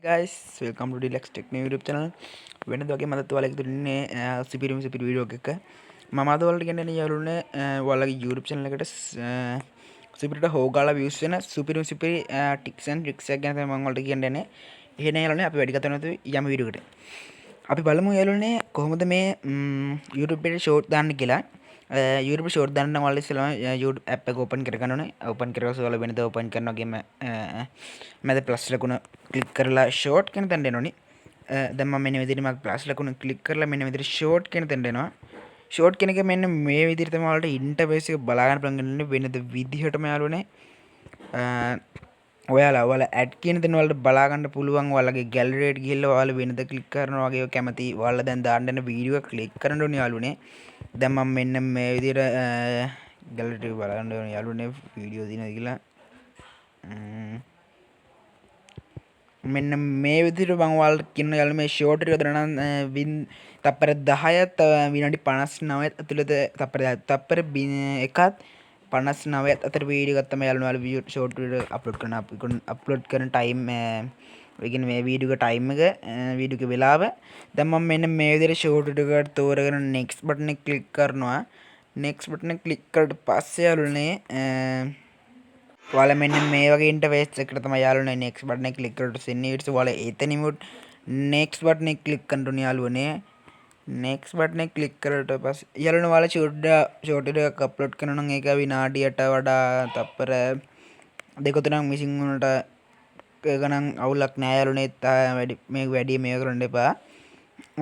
guys, welcome to Relax Tech New YouTube channel. වෙනද වගේ මදත් ඔයාලගේ දුන්නේ සිපිරිම වීඩියෝ එකක මම අද ඔයාලට ගෙන්නන්නේ යාළුවනේ ඔයාලගේ YouTube channel එකට සිපිරිට හොගාලා views වෙන සිපිරිම tips and tricks එක ගැන තමයි මම ඔයාලට කියන්නේ. එහෙනම් යාළුවනේ අපි වැඩි කතා නැතුව යමු වීඩියෝ එකට. අපි බලමු යාළුවනේ කොහොමද මේ YouTube එකේ short දාන්න කියලා. YouTube short දාන්න නම් ඔයාලා ඉස්සෙල්ලාම YouTube app එක open කර ගන්න ඕනේ. open කරලා ඔයාලා වෙනද open කරනවා වගේම මැද plus ලකුණ click කරලා short කියන තැනට එනෝනේ. දැන් මම මෙන්න විදිහට මම plus ලකුණ click කරලා මෙන්න විදිහට short කියන තැනට එනවා. short කියන එක මෙන්න මේ විදිහට තමයි ඔයාලට interface එක බලා ගන්න පුළුවන් වෙන්නේ වෙනද විදිහටම යාළුවනේ. ඔයාලා ඇඩ් කියන දේ වලට බලා ගන්න පුළුවන්. ඔයාලගේ gallery එකට ගිහිල්ලා ඔයාලා වෙනද ක්ලික් කරනවා වගේ කැමති ඔයාලා දැන් දාන්න යන වීඩියෝ එක ක්ලික් කරන්න ඕනේ යාළුවනේ. දැන් මම මෙන්න මේ විදිහට gallery එක බලන්න ඕනේ යාළුවනේ වීඩියෝ දිනන කියලා. මෙන්න මේ විදිහට මම ඔයාලට කියන යාළුවනේ මේ ෂෝට් එක දාන නම් තප්පර 10ත් විනාඩි 59ත් ඇතුළත තප්පර 1ත් 59ත් අතර වීඩියෝ එකක් තමයි යාළුවනේ ඔයාලා ෂෝට් වීඩියෝ අප්ලෝඩ් කරන ටයිම් ඒ කියන්නේ මේ වීඩියෝ එක ටයිම් එක වීඩියෝ එක වෙලාව. දැන් මම මෙන්න මේ විදිහට ෂෝට් වීඩියෝ එකට තෝරගෙන next බටන් එක ක්ලික් කරනවා. next බටන් එක ක්ලික් කරලා පස්සේ යාළුවනේ ඔයාලා මෙන්න මේ වගේ ඉන්ටර්ෆේස් එකකට තමයි යාළුවනේ next බටන් එක ක්ලික් කරලා send it ඔයාලා එතනින්ම next බටන් එක ක්ලික් කරන්න ඕනේ යාළුවනේ. next බටන් එක ක්ලික් කරලා පස්සේ යාළුවනේ ඔයාලා ෂෝට් එකක් අප්ලෝඩ් කරනවා නම් ඒක විනාඩියට වඩා තප්පර 2-3ක් මිසින් වුණාට ගණන් අවුලක් නෑ යාළුවනේ. වැඩි මේක කරන්න එපා.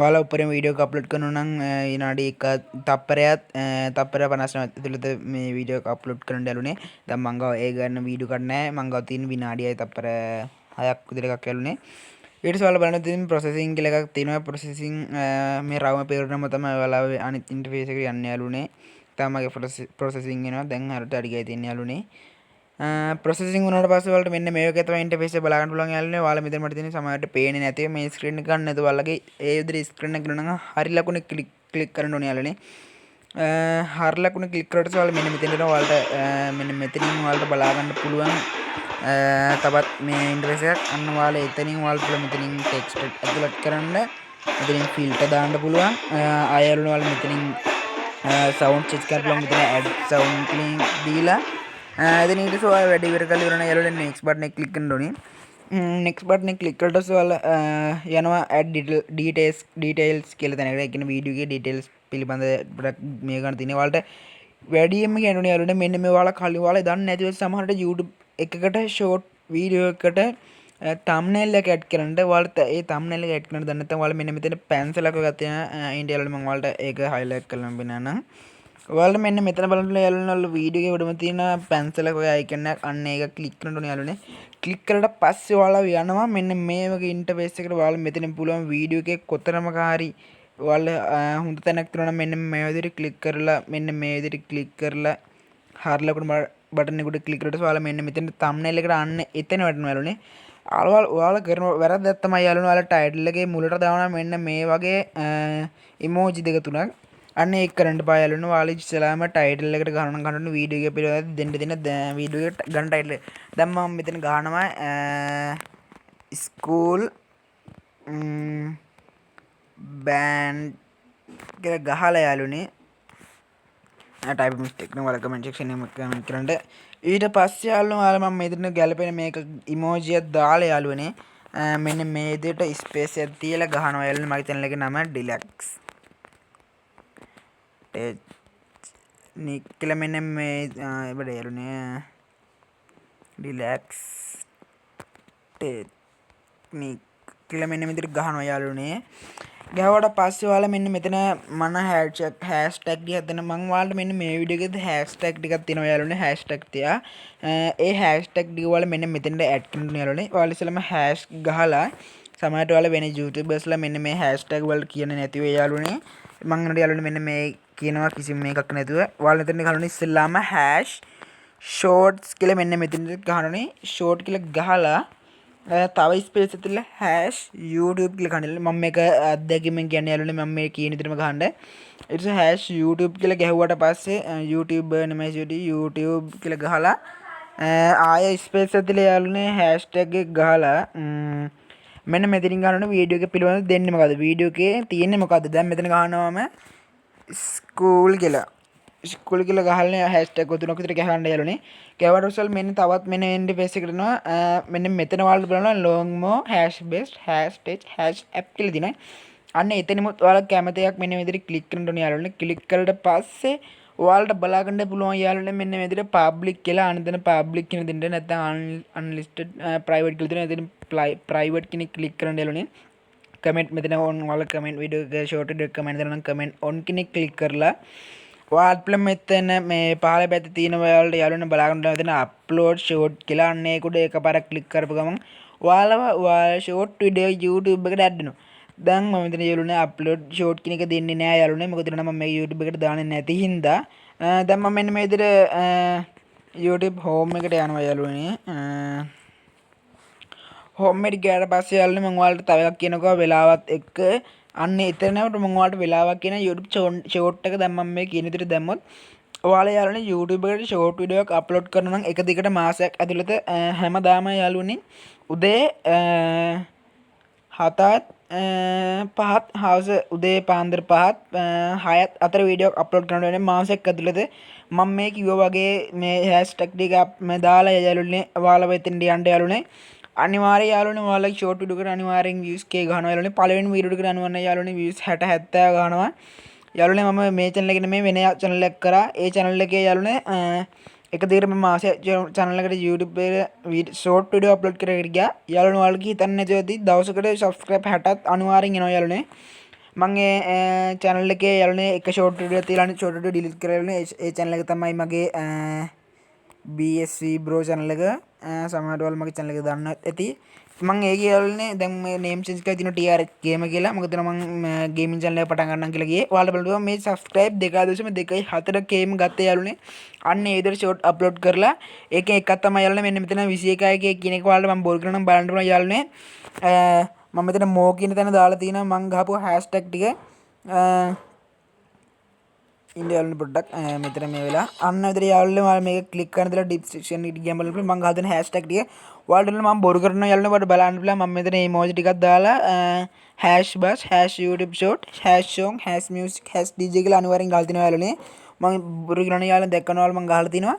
ඔයාලා උඩරින් වීඩියෝ එක අප්ලෝඩ් කරනවා නම් විනාඩි 1 තප්පරයක් තප්පර 59 ඇතුළත මේ වීඩියෝ එක අප්ලෝඩ් කරන්න යාළුවනේ. දැන් මම ගාව ඒ ගන්න වීඩියෝ එකක් නෑ. මම ගාව තියෙන විනාඩියයි තප්පර 6ක් විතර එකක් යාළුවනේ. ඊට පස්සේ ඔයාලා බලන්න තියෙන processing කියලා එකක් තියෙනවා. processing මේ රවුම පෙරනම තමයි ඔයාලා අනිත් ඉන්ටර්ෆේස් එකට යන්නේ යාළුවනේ. තමයිගේ processing එනවා. දැන් හරියට හරි ගියා තියෙන්නේ යාළුවනේ. processing වුණාට පස්සේ ඔයාලට මෙන්න මේ වගේ තමයි ඉන්ටර්ෆේස් එක බලා ගන්න පුළුවන් යාළුවනේ. ඔයාලා මෙතන මට තියෙන සමහරට පේන්නේ නැති මේ ස්ක්‍රීන් එක ගන්න නැතුව ඔයාලගේ ඒ විදිහට ස්ක්‍රීන් එක ගන්න නම් හරි ලකුණේ ක්ලික් කරන්න ඕනේ යාළුවනේ. හරි ලකුණේ ක්ලික් කරලා ඔයාලා මෙන්න මෙතන එනවා. ඔයාලට මෙන්න මෙතනින් ඔයාලට බලා ගන්න පුළුවන් තවත් මේ ඉන්ටර්ෆේස් එකක්. අන්න ඔයාලා එතනින් ඔයාලට මෙතනින් ටෙක්ස්ට් ඇතුළත් කරන්න මෙතනින් ෆිල්ටර් දාන්න පුළුවන්. ආයෙත් ඔයාලා මෙතනින් සවුන්ඩ් චෙක් කරන්න පුළුවන්. මෙතන ඇඩ් සවුන්ඩ් ක්ලික් දීලා then ඊට පස්සේ ඔයාලා වැඩ ඉවර කරලා ඉවරන යාළුවනේ next button එක click කරන්න ඕනේ. next button එක click කරලා ඊට ඔයාලා යනවා add details කියලා තැනකට. ඒ කියන්නේ වීඩියෝ එකේ details පිළිබඳ ගොඩක් මේ ගන්න තියෙනවා. ඔයාලට වැඩියෙන්ම කියන්න යාළුවනේ මෙන්න මේ ඔයාලා කලින් ඔයාලා දන්නේ නැති වෙච්ච සමහරට YouTube එකකට short වීඩියෝ එකකට thumbnail එක add කරන්න. ඔයාලට ඒ thumbnail එක add කරන්න දන්නේ නැත්නම් ඔයාලා මෙන්න මෙතන pencil එකක් තියෙනවා. ඉන්ඩියාවල මම ඔයාලට ඒක highlight කරලා බෙන්නන්නම්. ඔයාලා මෙන්න මෙතන බලන්න යාළුවනේ වීඩියෝ එකේ උඩම තියෙන pencil එක ඔය icon එක අන්න ඒක ක්ලික් කරන්න ඕනේ යාළුවනේ. ක්ලික් කරලා පස්සේ ඔයාලා යනවා මෙන්න මේ වගේ ඉන්ටර්ෆේස් එකකට. ඔයාලා මෙතනින් පුළුවන් වීඩියෝ එකේ කොතරම්ක හරි ඔයාලා හොඳ තැනක් තියෙනවා නම් මෙන්න මේ විදිහට ක්ලික් කරලා මෙන්න මේ විදිහට ක්ලික් කරලා හරි ලකුණු බටන් එකට ක්ලික් කරලා ඔයාලා මෙන්න මෙතන thumbnail එකට අන්න එතන වැටෙනවා යාළුවනේ. ඔයාලා කරන වැරද්දක් තමයි යාළුවනේ ඔයාලා ටයිටල් එකේ මුලට දානවා මෙන්න මේ වගේ emoji දෙක තුනක්. අන්න ඒක කරන්න බෑ යාළුවනේ. ඔයාලා ඉස්සෙල්ලාම ටයිටල් එකට ගන්න වීඩියෝ එක පිළිබඳව දෙන්න වීඩියෝ එකට ගන්න ටයිටල් එක. දැන් මම මෙතන ගහනවා ස්කූල් බෑන්ඩ් කියලා ගහලා යාළුවනේ. ටයිප් මිස්ටේක් නම් ඔයාලා කමෙන්ට් සෙක්ෂන් එකේ කමෙන්ට් කරන්න. ඊට පස්සේ යාළුවනේ ඔයාලා මම මෙතන ගැලපෙන මේක ඉමෝජි එකක් දාලා යාළුවනේ මෙන්න මේ විදිහට ස්පේස් එකක් තියලා ගහනවා යාළුවනේ. මගේ channel එකේ නම ඩිලැක්ස් නිකල මෙන්න මේ එබඩ යාළුවනේ රිලැක්ස් ටෙක්නික් කියලා මෙන්න මෙතන ගහනවා යාළුවනේ. ගහුවට පස්සේ ඔයාලා මෙන්න මෙතන මන හැෂ්ටැග් ටිකක් දෙන්න. මම ඔයාලට මෙන්න මේ වීඩියෝ එකේදී හැෂ්ටැග් ටිකක් තියෙනවා යාළුවනේ. හැෂ්ටැග් තියා ඒ හැෂ්ටැග් ටික ඔයාලා මෙන්න මෙතනට ඇඩ් කරන්න යාළුවනේ. ඔයාලා ඉස්සෙල්ලාම හැෂ් ගහලා සමහරට ඔයාලා වෙන YouTubersලා මෙන්න මේ හැෂ්ටැග් වල කියන්නේ නැතිව යාළුවනේ. මම නේද යාළුවනේ මෙන්න මේ කියනවා කිසිම මේකක් නැතුව ඔයාලා මෙතන ගහන්නේ ඉස්සෙල්ලාම හැෂ් shorts කියලා මෙන්න මෙතනට ගහනනේ. short කියලා ගහලා තව ස්පේස් එකක් තියලා හැෂ් YouTube කියලා ගහන්න. මම මේක අත්දැකීමෙන් කියන්නේ යාළුවනේ මම මේ කියන විදිහටම ගහන්න. ඊට පස්සේ හැෂ් YouTube කියලා ගැහුවට පස්සේ YouTube නෙමෙයි YouTube කියලා ගහලා ආය ස්පේස් එකක් තියලා යාළුවනේ හැෂ්ටැග් එක ගහලා මෙන්න මෙතනින් ගන්න වීඩියෝ එක පිළිබඳව දෙන්නේ මොකද්ද? වීඩියෝ එකේ තියෙන්නේ මොකද්ද? දැන් මෙතන ගහනවාම ස්කූල් කියලා. ස්කූල් කියලා ගහලා හැෂ්ටැග් ගොතුනක් විතර ගහන්න යාළුවනේ. කැවට උසල් මෙන්න තවත් මෙන්න එන්ඩ් පේජ් එකට යනවා. මෙන්න මෙතන ඔයාලට බලනවා long mo hash best hash page hash app කියලා දිනයි. අන්න එතනමුත් ඔයාලා කැමති එකක් මෙන්න මේ විදිහට ක්ලික් කරන්න ඕනේ යාළුවනේ. ක්ලික් කරලා පස්සේ ඔයාලට බලා ගන්න පුළුවන් යාළුවනේ මෙන්න මේ විදිහට public කියලා අනදෙන public කියන දෙන්න නැත්නම් unlisted private කියලා දෙන එතන private කෙනෙක් ක්ලික් කරන්න යාළුවනේ. කමෙන්ට් මෙතන ඔන් ඔයාලා කමෙන්ට් වීඩියෝ එක ෂෝට් එක කමෙන්ට් කරනවා කමෙන්ට් ඔන් කෙනෙක් ක්ලික් කරලා ඔයාලට මෙතන මේ පහළ පැත්තේ තියෙන ඔයාලට යාළුවනේ බලා ගන්න මෙතන අප්ලෝඩ් ෂෝට් කියලා අන්න ඒක උඩ එකපාරක් ක්ලික් කරපු ගමන් ඔයාලා ෂෝට් වීඩියෝ YouTube එකට ඇඩ් වෙනවා. දැන් මම මෙතන යාළුවනේ අප්ලෝඩ් ෂෝට් කියන එක දෙන්නේ නෑ යාළුවනේ. මොකද මම මේ YouTube එකට දාන්නේ නැති හින්දා දැන් මම මෙන්න මේ විදිහට YouTube home එකට යනවා යාළුවනේ. home එකට ගියාට පස්සේ යාළුවනේ මම ඔයාලට තව එකක් කියනකෝ වෙලාවත් එක්ක අන්න එතනට මම ඔයාලට වෙලාවක් කියන YouTube ෂෝට් එක දැන් මම මේ කියන විදිහට දැම්මොත් ඔයාලා යාළුවනේ YouTube එකට ෂෝට් වීඩියෝ එකක් අප්ලෝඩ් කරනවා නම් එක දිගට මාසයක් ඇතුළත හැමදාම යාළුවනේ උදේ 7ත් 5ත් හවස උදේ පාන්දර 5ත් 6ත් අතර වීඩියෝ අප්ලෝඩ් කරන්න වෙන්නේ මාසයක් ඇතුළත මම මේ කිව්වා වගේ මේ හැෂ්ටැග් ටික මේ දාලා යාළුවනේ ඔයාලා වෙතින් යන්න යාළුවනේ අනිවාර්යයෙන් යාළුවනේ ඔයාලා ෂෝට් වීඩියෝ එකට අනිවාර්යෙන් views කේ ගන්නවා යාළුවනේ පළවෙනි වීඩියෝ එකට අනිවාර්යෙන් යාළුවනේ views 60 70 ගන්නවා යාළුවනේ මම මේ channel එකේ නෙමෙයි වෙන channel එකක් කරා ඒ channel එකේ යාළුවනේ එක දිගට මම මාසෙ channel එකට YouTube එකේ short video upload කරගෙන ගියා යාළුවනේ ඔයාලට හිතන්නේ නැතුව ඇති දවසකට subscribe 60ත් අනිවාර්යෙන් එනවා යාළුවනේ මම ඒ channel එකේ යාළුවනේ එක short video තියලානේ short video delete කරලා ඒ channel එක තමයි මගේ BSV bro channel එක සමහරවල් ඔයාලා මගේ channel එක දන්නවත් ඇති මම ඒක යාළුවනේ දැන් මේ name change කරලා තියෙනවා TRH game කියලා මොකද මම gaming channel එක පටන් ගන්නම් කියලා ගියේ ඔයාලට බලන්න මේ subscribe 2.2.4 game ගත්තේ යාළුවනේ අන්න ඒ විදිහට short upload කරලා ඒකෙන් එකක් තමයි යාළුවනේ මෙන්න මෙතන 21 කියන එක ඔයාලට මම බෝල් කරනවා බලන්න පුළුවන් යාළුවනේ මම මෙතන mo කියන තැන දාලා තියෙනවා මම ගහපුව hashtag ටික ඉන්දියාවල පොඩ්ඩක් මෙතන මේ වෙලා අන්න විතර යාළුවනේ ඔයාලා මේක ක්ලික් කරන දලා description එකට ගියාම බලන්න මම ගහන hashtag ටික ඔයාලට මම බොරු කරනවා යාළුවනේ ඔයාලට බලන්න පුළුවන් මම මෙතන emoji ටිකක් දාලා hash bus hash youtube short hash song hash music hash dj කියලා අනිවාර්යෙන් ගහලා තිනවා යාළුවනේ මම බොරු කරනවා යාළුවනේ දැක්කනවා මම ගහලා තිනවා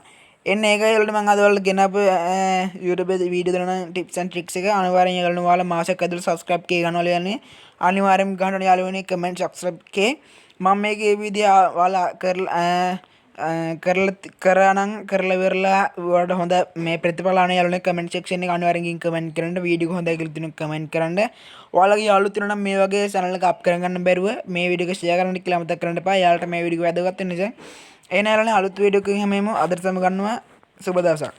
එන්න ඒක යාළුවනේ මම අද ඔයාලට ගෙනාපු YouTube වීඩියෝ දෙන tips and tricks එක අනිවාර්යෙන් යාළුවනේ ඔයාලා මාසයක් ඇතුළත subscribe කේ ගන්නවා යාළුවනේ අනිවාර්යෙන් ගහන්න යාළුවනේ comment subscribe කේ මම මේකේ විදිය ඔයාලා කරලා ඉවරලා ඔයාලට හොඳ මේ ප්‍රතිඵල අනේ යාළුවනේ කමෙන්ට් සෙක්ෂන් එක අනිවාර්යෙන් කමෙන්ට් කරන්න වීඩියෝ එක හොඳයි කියලා තියෙනවා කමෙන්ට් කරන්න ඔයාලගේ යාළුවෝ තියෙනවා නම් මේ වගේ channel එක අප් කරගන්න බැරුව මේ වීඩියෝ එක share කරන්න කියලා මතක් කරන්න එපා යාළුවට මේ වීඩියෝ එක වැදගත් වෙන නිසා එහෙනම් යාළුවනේ අලුත් වීඩියෝ එකකින් හැමෝම අදට සම ගන්නවා සුබ දවසක්